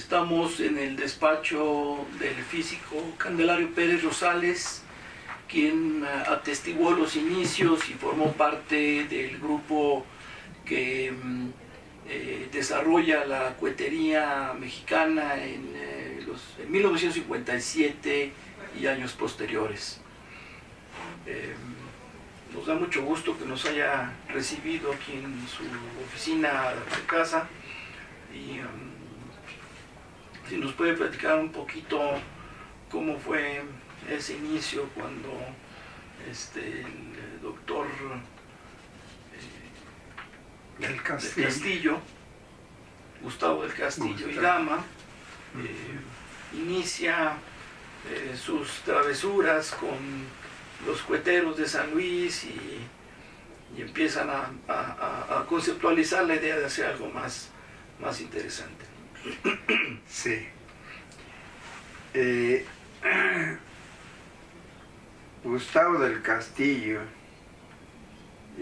Estamos en el despacho del físico Candelario Pérez Rosales, quien atestiguó los inicios y formó parte del grupo que desarrolla la cohetería mexicana en 1957 y años posteriores. Nos da mucho gusto que nos haya recibido aquí en su oficina de casa y si nos puede platicar un poquito cómo fue ese inicio cuando el doctor del Castillo, Gustavo del Castillo y Gama, inicia sus travesuras con los coheteros de San Luis y empiezan a conceptualizar la idea de hacer algo más interesante. Sí. Gustavo del Castillo,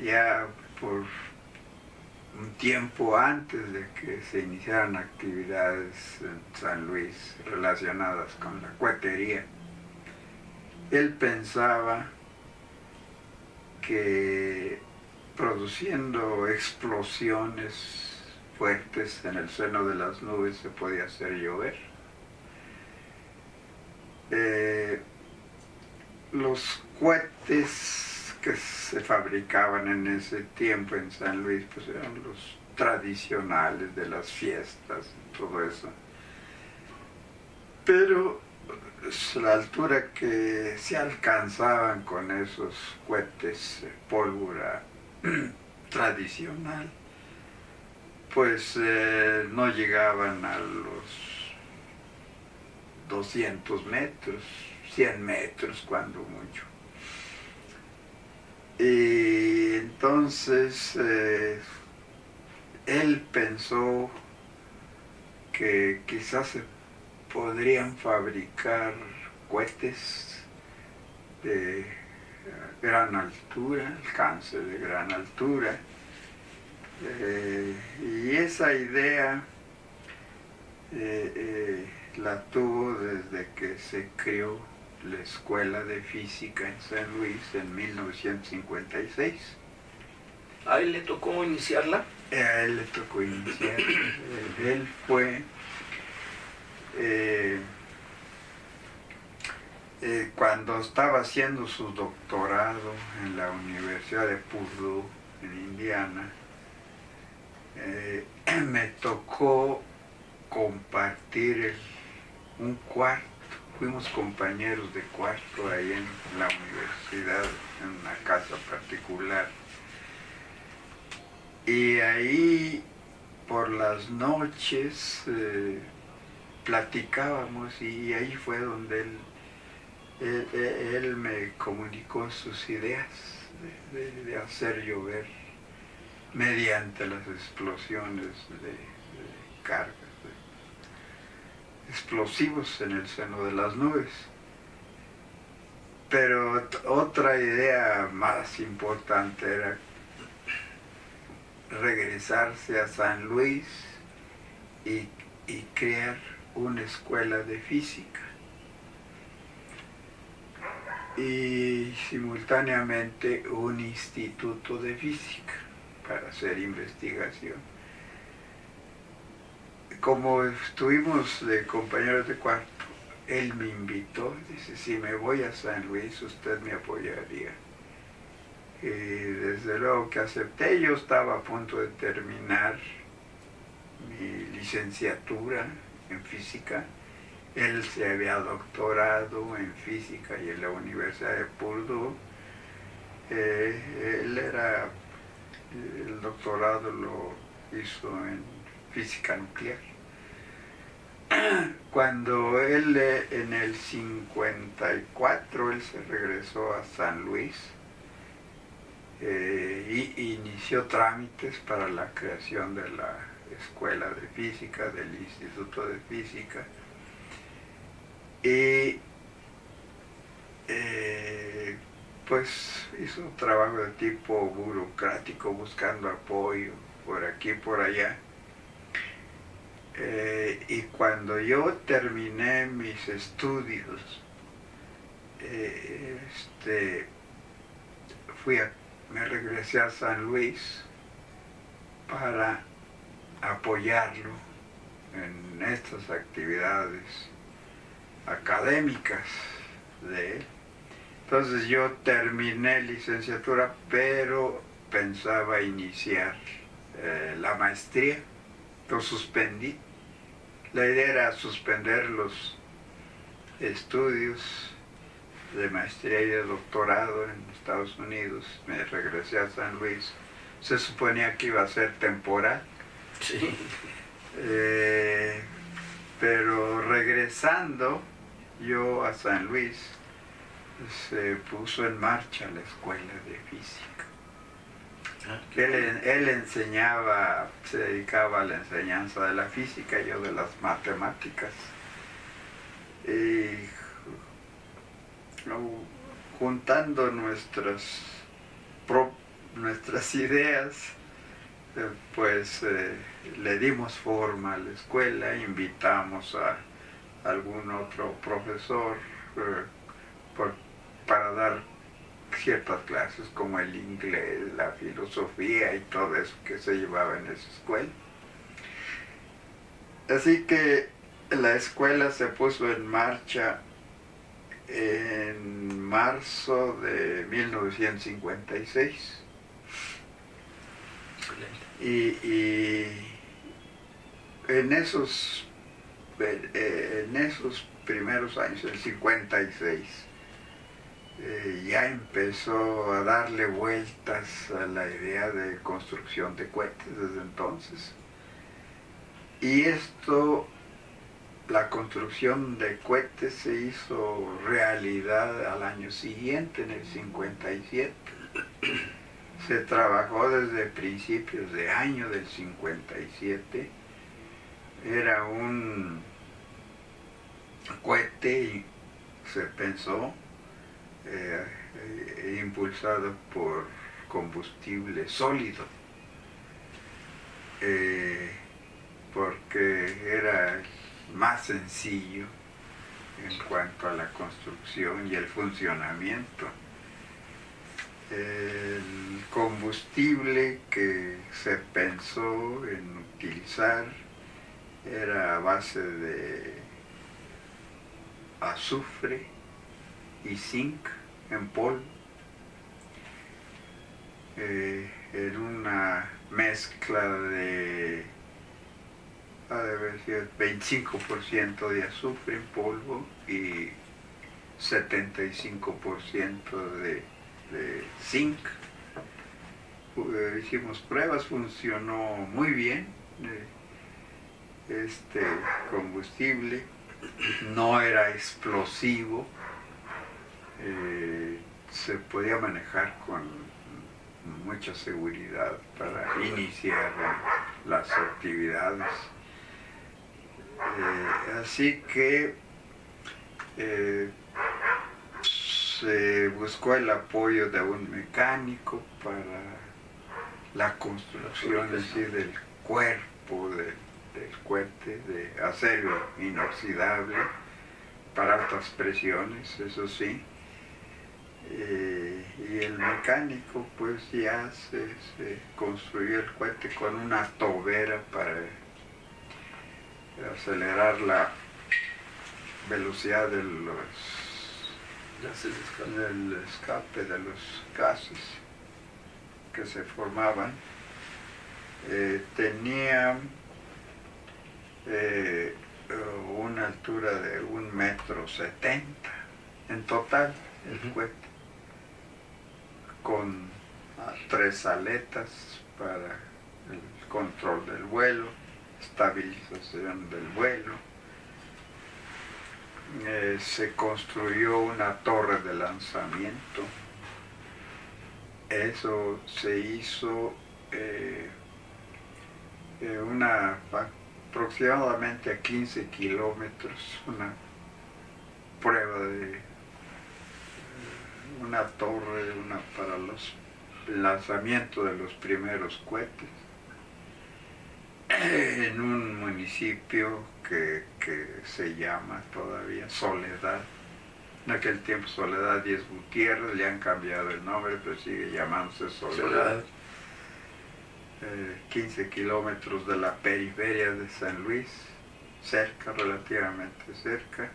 ya por un tiempo antes de que se iniciaran actividades en San Luis relacionadas con la cohetería, él pensaba que produciendo explosiones fuertes en el seno de las nubes se podía hacer llover. Los cohetes que se fabricaban en ese tiempo en San Luis pues eran los tradicionales de las fiestas y todo eso, pero la altura que se alcanzaban con esos cohetes pólvora tradicional pues no llegaban a los 200 metros, 100 metros cuando mucho. Y entonces él pensó que quizás se podrían fabricar cohetes de gran altura, alcance de gran altura, y esa idea la tuvo desde que se creó la Escuela de Física en San Luis en 1956. ¿A él le tocó iniciarla? A él le tocó iniciar. Él fue cuando estaba haciendo su doctorado en la Universidad de Purdue en Indiana, me tocó compartir un cuarto. Fuimos compañeros de cuarto ahí en la universidad, en una casa particular. Y ahí por las noches platicábamos y ahí fue donde él me comunicó sus ideas de hacer llover mediante las explosiones de cargas, de explosivos en el seno de las nubes. Pero otra idea más importante era regresarse a San Luis y crear una escuela de física y simultáneamente un instituto de física para hacer investigación. Como estuvimos de compañeros de cuarto, él me invitó, dice, si me voy a San Luis, usted me apoyaría. Y desde luego que acepté. Yo estaba a punto de terminar mi licenciatura en física. Él se había doctorado en física y en la Universidad de Purdue. Él era, el doctorado lo hizo en física nuclear. Cuando él, en el 54, él se regresó a San Luis y inició trámites para la creación de la Escuela de Física, del Instituto de Física, y pues hizo un trabajo de tipo burocrático buscando apoyo por aquí y por allá. Y cuando yo terminé mis estudios, me regresé a San Luis para apoyarlo en estas actividades académicas de él. Entonces yo terminé licenciatura, pero pensaba iniciar la maestría. Lo suspendí. La idea era suspender los estudios de maestría y de doctorado en Estados Unidos. Me regresé a San Luis. Se suponía que iba a ser temporal. Sí. Pero regresando yo a San Luis, se puso en marcha la escuela de física. Él enseñaba, se dedicaba a la enseñanza de la física, yo de las matemáticas. Y juntando nuestras ideas, pues le dimos forma a la escuela, invitamos a algún otro profesor para dar ciertas clases como el inglés, la filosofía y todo eso que se llevaba en esa escuela. Así que la escuela se puso en marcha en marzo de 1956. Y en esos primeros años, en 56, ya empezó a darle vueltas a la idea de construcción de cohetes desde entonces. Y la construcción de cohetes se hizo realidad al año siguiente, en el 57. Se trabajó desde principios de año del 57. Era un cohete y se pensó impulsado por combustible sólido, porque era más sencillo en cuanto a la construcción y el funcionamiento. El combustible que se pensó en utilizar era a base de azufre y zinc en polvo, en una mezcla de 25% de azufre en polvo y 75% de zinc. Hicimos pruebas, funcionó muy bien. Este combustible no era explosivo, se podía manejar con mucha seguridad para iniciar las actividades. Así que se buscó el apoyo de un mecánico para la construcción así del cuerpo del cohete de acero inoxidable para altas presiones, eso sí. Y el mecánico pues ya se construyó el cohete con una tobera para acelerar la velocidad del escape de los gases que se formaban. Tenía una altura de 1,70 m en total el cohete, con 3 aletas para el control del vuelo, estabilización del vuelo. Se construyó una torre de lanzamiento. Eso se hizo aproximadamente a 15 kilómetros, una prueba de una torre para el lanzamiento de los primeros cohetes. en un municipio que se llama todavía Soledad. En aquel tiempo Soledad Díez Gutiérrez, le han cambiado el nombre, pero sigue llamándose Soledad. 15 kilómetros de la periferia de San Luis, cerca, relativamente cerca.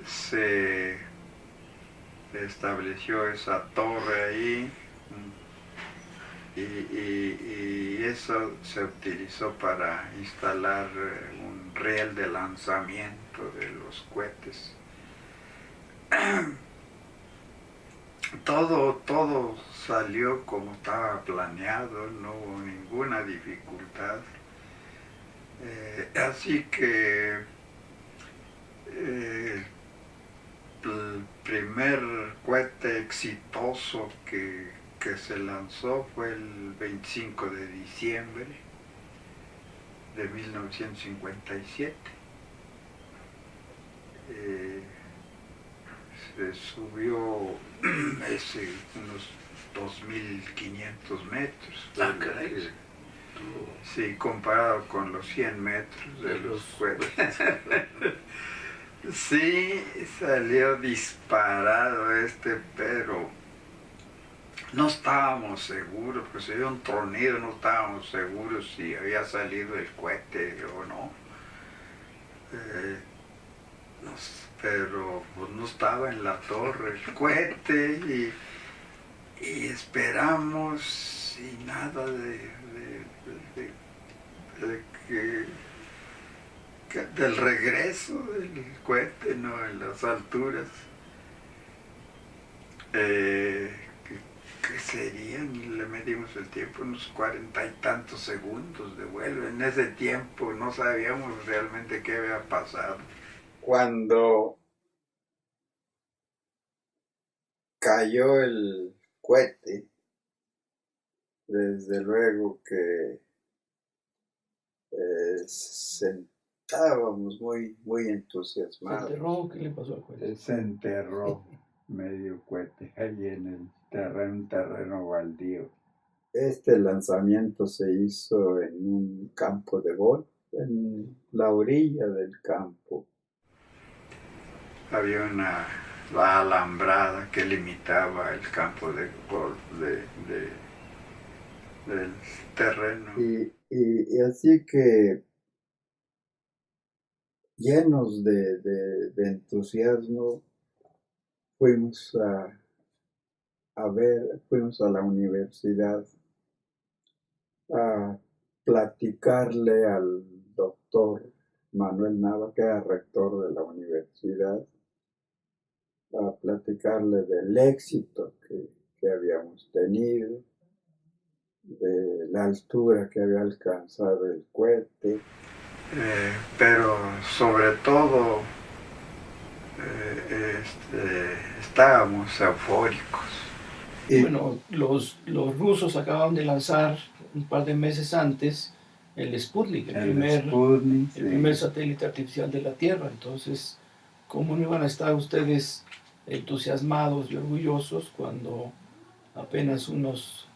Se estableció esa torre ahí y eso se utilizó para instalar un riel de lanzamiento de los cohetes. Todo salió como estaba planeado, no hubo ninguna dificultad. Así que el primer cohete exitoso que se lanzó fue el 25 de diciembre de 1957. Se subió unos 2.500 metros. Ah, caray. Sí, comparado con los 100 metros de los cohetes. Sí, salió disparado pero no estábamos seguros, pues se dio un tronido, no estábamos seguros si había salido el cohete o no. Pero pues, no estaba en la torre el cohete y esperamos y nada del regreso del cohete, ¿no? En las alturas. ¿Qué serían? Le medimos el tiempo, unos 40 y tantos segundos de vuelo. En ese tiempo no sabíamos realmente qué había pasado. Cuando cayó el cohete, desde luego que estábamos muy entusiasmados. ¿Se enterró? ¿Qué le pasó al cohete? Se enterró medio cohete ahí en el terreno baldío. Este lanzamiento se hizo en un campo de golf, en la orilla del campo. Había la alambrada que limitaba el campo de golf del terreno. Y así que, llenos de entusiasmo, fuimos fuimos a la universidad a platicarle al doctor Manuel Nava, que era rector de la universidad, a platicarle del éxito que habíamos tenido, de la altura que había alcanzado el cohete, pero sobre todo estábamos eufóricos. Bueno, los rusos acababan de lanzar un par de meses antes el Sputnik, el primer satélite artificial de la Tierra. Entonces, ¿cómo no iban a estar ustedes entusiasmados y orgullosos cuando apenas unas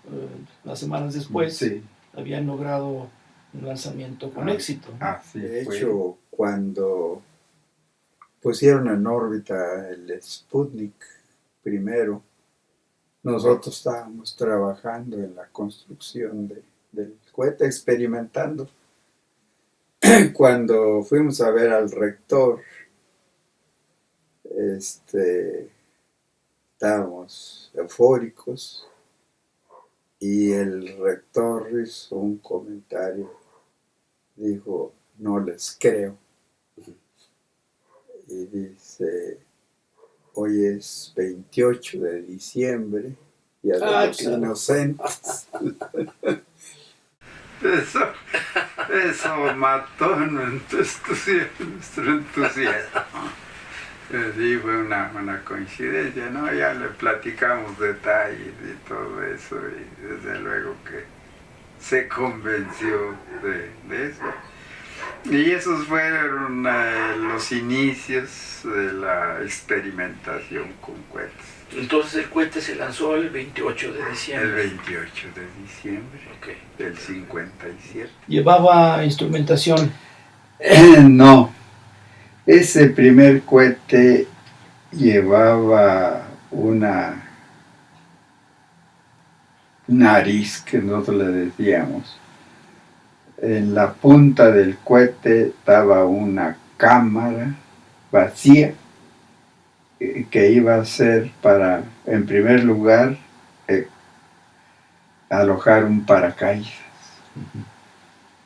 semanas después habían logrado un lanzamiento con éxito? De hecho, cuando pusieron en órbita el Sputnik primero, nosotros estábamos trabajando en la construcción del cohete, experimentando. Cuando fuimos a ver al rector, estábamos eufóricos y el rector hizo un comentario, dijo: no les creo. Y dice: hoy es 28 de diciembre, Día de los Inocentes. Eso mató nuestro entusiasmo. Sí, fue una coincidencia, ¿no? Ya le platicamos detalles y todo eso, y desde luego que se convenció de eso. Y esos fueron los inicios de la experimentación con cohetes. Entonces el cohete se lanzó el 28 de El diciembre. 28 de diciembre Ok. del 57. ¿Llevaba instrumentación? No, ese primer cohete llevaba una nariz que nosotros le decíamos. En la punta del cohete estaba una cámara vacía que iba a ser para, en primer lugar, alojar un paracaídas.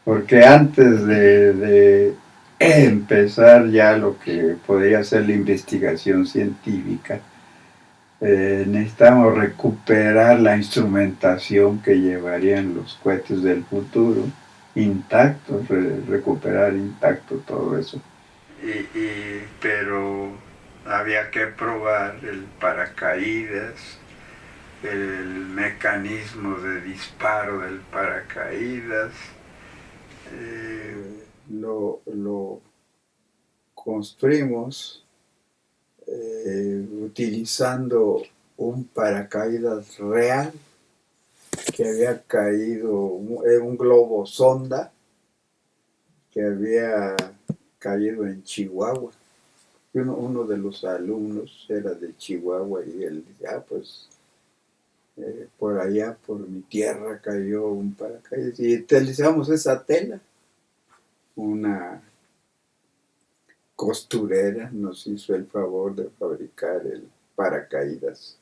Porque antes de empezar ya lo que podría ser la investigación científica, necesitamos recuperar la instrumentación que llevarían los cohetes del futuro intactos, recuperar intacto todo eso. Pero había que probar el paracaídas, el mecanismo de disparo del paracaídas. Lo construimos utilizando un paracaídas real que había caído, un globo sonda que había caído en Chihuahua. Uno de los alumnos era de Chihuahua y él dice, pues por allá, por mi tierra cayó un paracaídas. Y utilizamos esa tela. Una costurera nos hizo el favor de fabricar el paracaídas.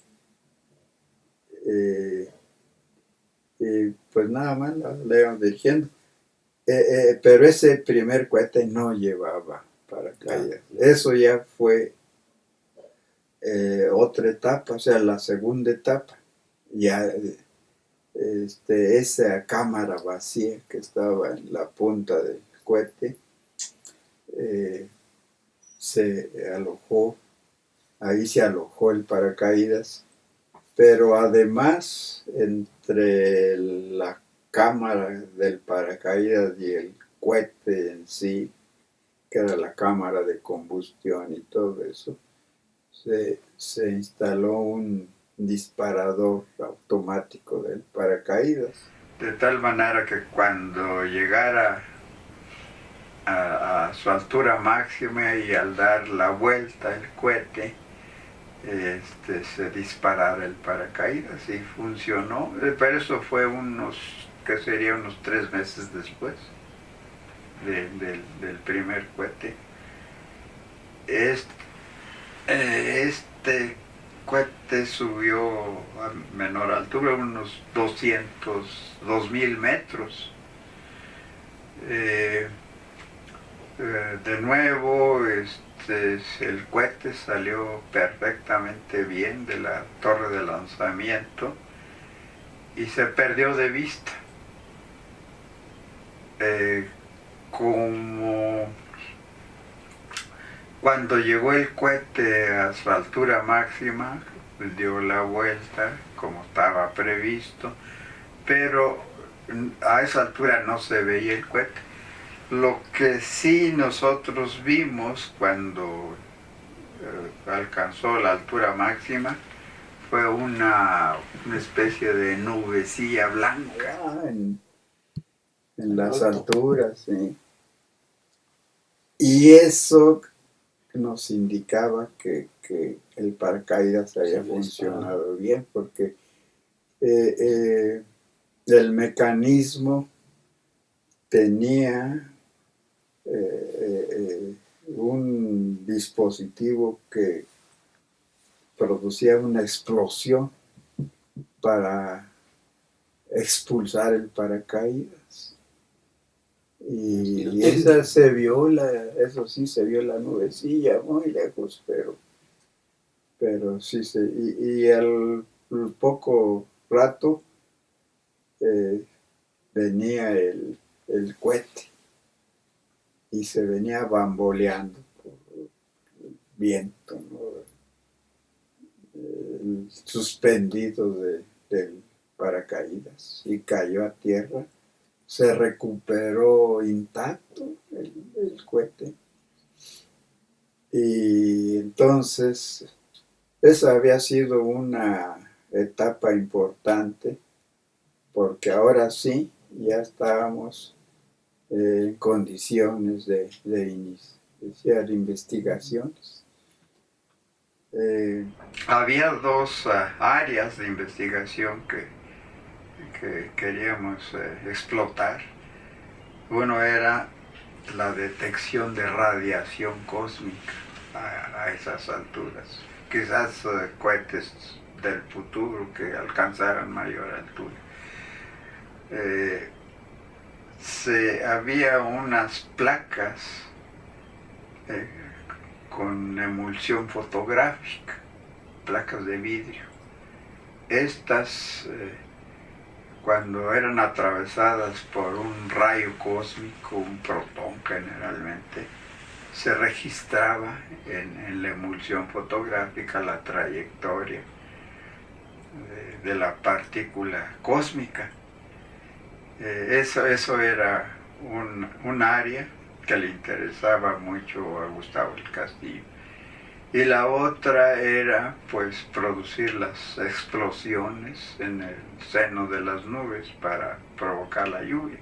Y pues nada más le íbamos dirigiendo. Pero ese primer cohete no llevaba paracaídas. Eso ya fue otra etapa, o sea, la segunda etapa. Ya esa cámara vacía que estaba en la punta del cohete se alojó, ahí se alojó el paracaídas, pero además entre la cámara del paracaídas y el cohete en sí, que era la cámara de combustión y todo eso, se instaló un disparador automático del paracaídas. De tal manera que cuando llegara a su altura máxima y al dar la vuelta el cohete, se disparara el paracaídas y funcionó. Pero eso fue que sería unos 3 meses después del primer cohete. Este cohete subió a menor altura, unos 2.000 metros. De nuevo, el cohete salió perfectamente bien de la torre de lanzamiento y se perdió de vista. Como cuando llegó el cohete a su altura máxima, dio la vuelta como estaba previsto, pero a esa altura no se veía el cohete. Lo que sí nosotros vimos cuando alcanzó la altura máxima fue una especie de nubecilla blanca en las alturas, sí. Y eso nos indicaba que el paracaídas había funcionado bien, porque el mecanismo tenía un dispositivo que producía una explosión para expulsar el paracaídas. Y esa se vio, eso sí, se vio la nubecilla muy lejos, pero sí, y al poco rato venía el cohete y se venía bamboleando por el viento, ¿no? Suspendido del paracaídas y cayó a tierra. Se recuperó intacto el cohete. Y entonces, esa había sido una etapa importante, porque ahora sí, ya estábamos en condiciones de iniciar investigaciones. Había dos áreas de investigación que queríamos explotar. Uno era la detección de radiación cósmica a esas alturas. Quizás cohetes del futuro que alcanzaran mayor altura. Había unas placas con emulsión fotográfica, placas de vidrio. Estas, cuando eran atravesadas por un rayo cósmico, un protón generalmente, se registraba en la emulsión fotográfica la trayectoria de la partícula cósmica. Eso era un área que le interesaba mucho a Gustavo del Castillo. Y la otra era pues producir las explosiones en el seno de las nubes para provocar la lluvia.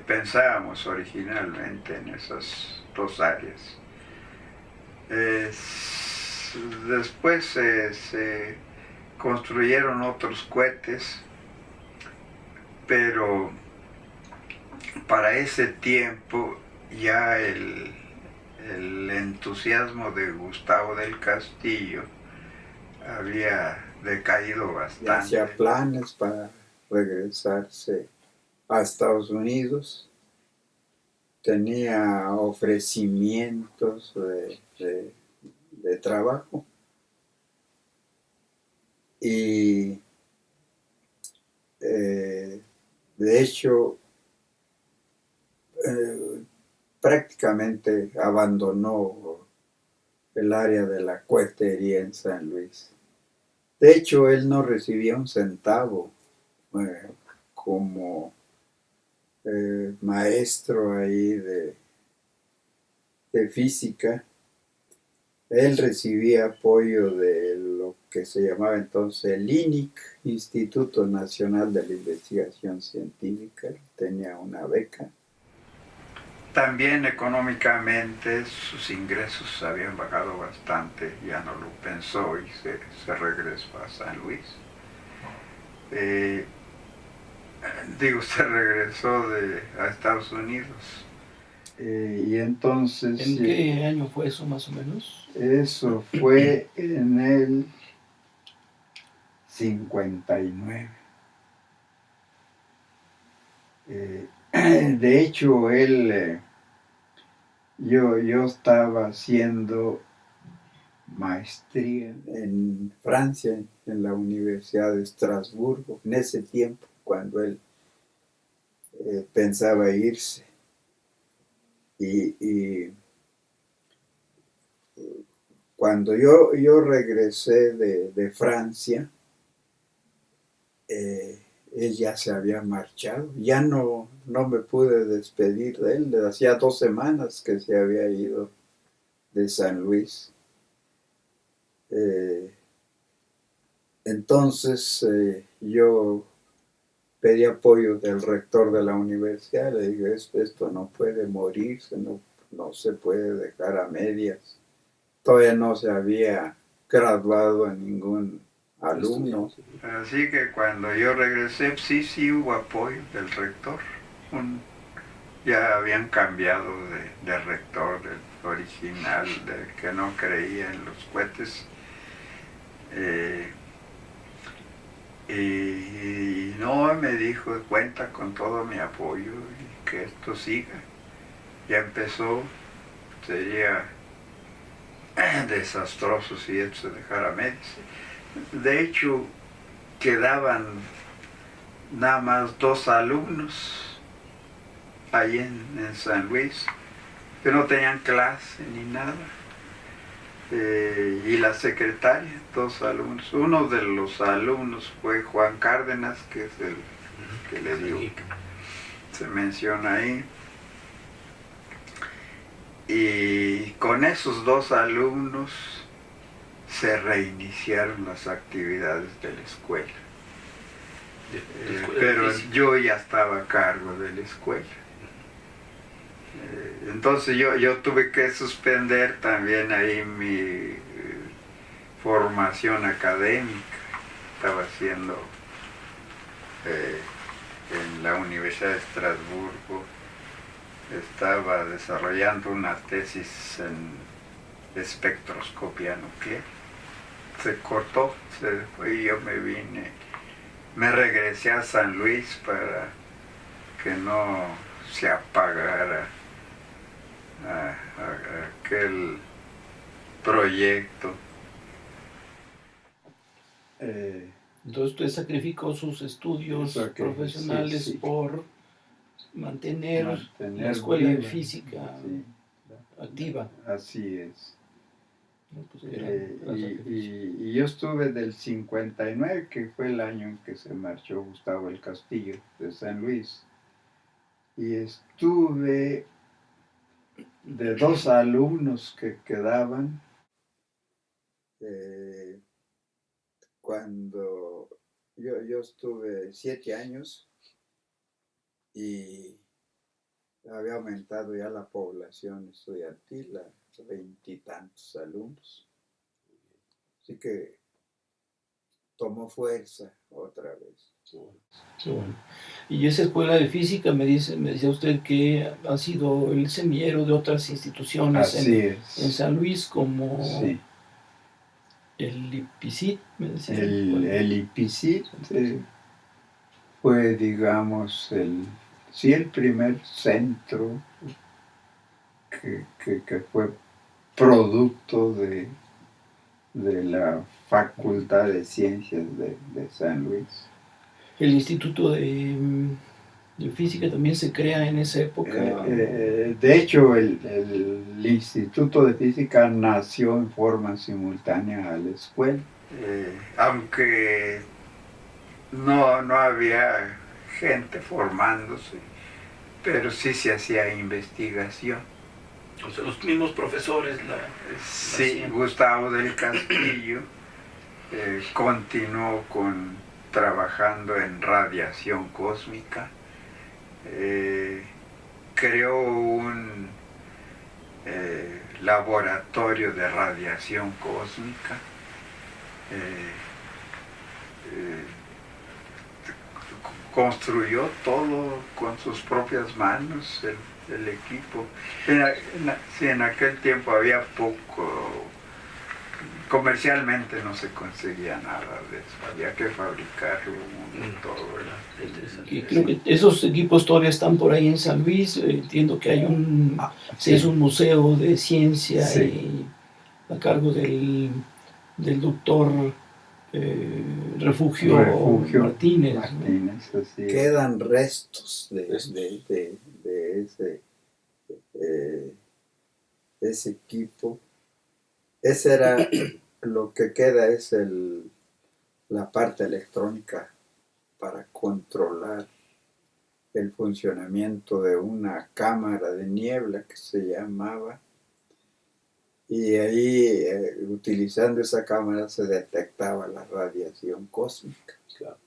Pensábamos originalmente en esas dos áreas. Después se construyeron otros cohetes, pero para ese tiempo ya el entusiasmo de Gustavo del Castillo había decaído bastante. Hacía planes para regresarse a Estados Unidos, tenía ofrecimientos de trabajo y de hecho prácticamente abandonó el área de la cohetería en San Luis. De hecho, él no recibía un centavo como maestro ahí de física. Él recibía apoyo de lo que se llamaba entonces el INIC, Instituto Nacional de la Investigación Científica. Tenía una beca. También económicamente sus ingresos habían bajado bastante, ya no lo pensó y se regresó a San Luis. Se regresó a Estados Unidos. Y entonces... ¿En qué año fue eso más o menos? Eso fue en el 59. De hecho, yo estaba haciendo maestría en Francia, en la Universidad de Estrasburgo, en ese tiempo, cuando él pensaba irse. Y cuando yo regresé de Francia, él ya se había marchado, ya no me pude despedir de él, hacía 2 semanas que se había ido de San Luis. Entonces yo pedí apoyo del rector de la universidad, le dije, esto no puede morirse, no se puede dejar a medias. Todavía no se había graduado a ningún alumno. Así que cuando yo regresé, sí hubo apoyo del rector. Ya habían cambiado de rector, del original, del que no creía en los cohetes. Y no, me dijo, cuenta con todo mi apoyo y que esto siga. Ya empezó, sería desastroso si esto se dejara a medias. De hecho, quedaban nada más 2 alumnos ahí en San Luis, que no tenían clase ni nada. Y la secretaria, 2 alumnos. Uno de los alumnos fue Juan Cárdenas, que es el que le dio. Sí. se menciona ahí. Y con esos 2 alumnos se reiniciaron las actividades de la escuela. Pero yo ya estaba a cargo de la escuela. Entonces yo tuve que suspender también ahí mi formación académica. Estaba haciendo en la Universidad de Estrasburgo, estaba desarrollando una tesis en espectroscopia nuclear. Se cortó, se fue y yo me regresé a San Luis para que no se apagara aquel proyecto. Entonces usted sacrificó sus estudios profesionales, sí, por mantener la escuela de física, sí, activa. Así es. No, pues y yo estuve del 59, que fue el año en que se marchó Gustavo el Castillo de San Luis, y estuve de 2 alumnos que quedaban. Cuando yo estuve 7 años y había aumentado ya la población estudiantil a 20 y tantos alumnos. Así que tomó fuerza otra vez. Qué bueno. Y esa escuela de física me decía usted que ha sido el semillero de otras instituciones en San Luis, como sí, el IPICIT, me decía. El IPICIT fue, digamos, el primer centro que fue producto de la Facultad de Ciencias de San Luis. El Instituto de Física también se crea en esa época. De hecho, el Instituto de Física nació en forma simultánea a la escuela. Aunque no había gente formándose, pero sí se hacía investigación. O sea, los mismos profesores sí, Gustavo del Castillo continuó trabajando en radiación cósmica. Creó un laboratorio de radiación cósmica. Construyó todo con sus propias manos, el equipo. En aquel tiempo había poco, comercialmente no se conseguía nada de eso, había que fabricarlo todo, ¿verdad? Y creo que esos equipos todavía están por ahí en San Luis. Entiendo que hay se hizo un museo de ciencia, sí, y a cargo del doctor Refugio Martínez. Así. Quedan restos de ese equipo. Ese era lo que queda, es la parte electrónica para controlar el funcionamiento de una cámara de niebla que se llamaba, y ahí utilizando esa cámara se detectaba la radiación cósmica. Claro.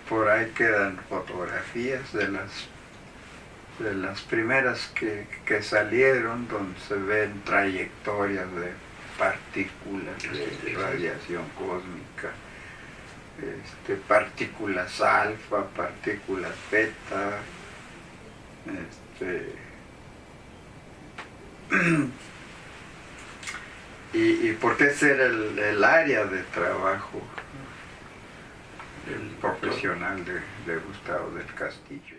Por ahí quedan fotografías de las primeras que salieron, donde se ven trayectorias de partículas de radiación cósmica, partículas alfa, partículas beta, y porque ese era el área de trabajo, el profesional de Gustavo del Castillo.